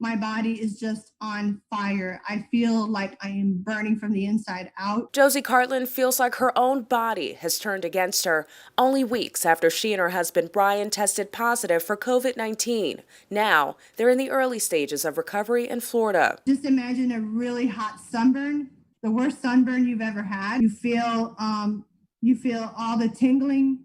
My body is just on fire. I feel like I am burning from the inside out. Josie Cartland feels like her own body has turned against her only weeks after she and her husband Brian tested positive for COVID-19. Now, they're in the early stages of recovery in Florida. Just imagine a really hot sunburn, the worst sunburn you've ever had. You feel all the tingling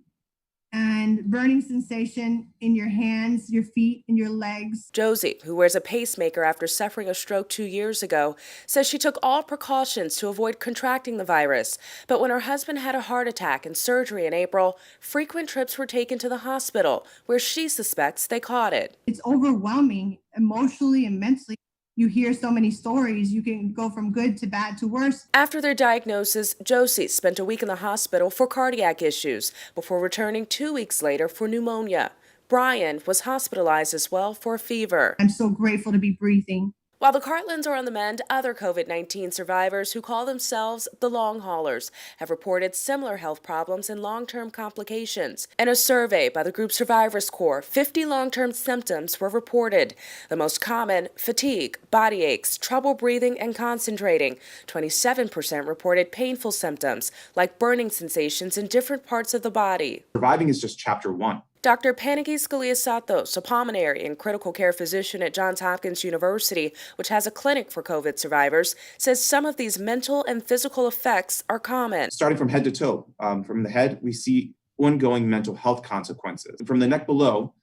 and burning sensation in your hands, your feet, and your legs. Josie, who wears a pacemaker after suffering a stroke 2 years ago, says she took all precautions to avoid contracting the virus. But when her husband had a heart attack and surgery in April, frequent trips were taken to the hospital, where she suspects they caught it. It's overwhelming emotionally and mentally. You hear so many stories, you can go from good to bad to worse. After their diagnosis, Josie spent a week in the hospital for cardiac issues before returning 2 weeks later for pneumonia. Brian was hospitalized as well for a fever. I'm so grateful to be breathing. While the Cartlands are on the mend, other COVID-19 survivors who call themselves the long haulers have reported similar health problems and long-term complications. In a survey by the group Survivors Corps, 50 long-term symptoms were reported. The most common, fatigue, body aches, trouble breathing and concentrating. 27% reported painful symptoms, like burning sensations in different parts of the body. Surviving is just chapter one. Dr. Panagi Scalia-Satos, a pulmonary and critical care physician at Johns Hopkins University, which has a clinic for COVID survivors, says some of these mental and physical effects are common. Starting from head to toe, from the head, we see ongoing mental health consequences. From the neck below,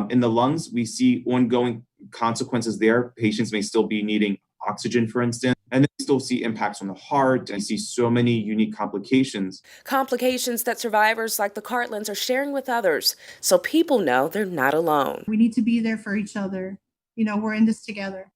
in the lungs, we see ongoing consequences there. Patients may still be needing oxygen, for instance, and then we still see impacts on the heart, and we see so many unique complications. Complications that survivors like the Cartlands are sharing with others, so people know they're not alone. We need to be there for each other. We're in this together.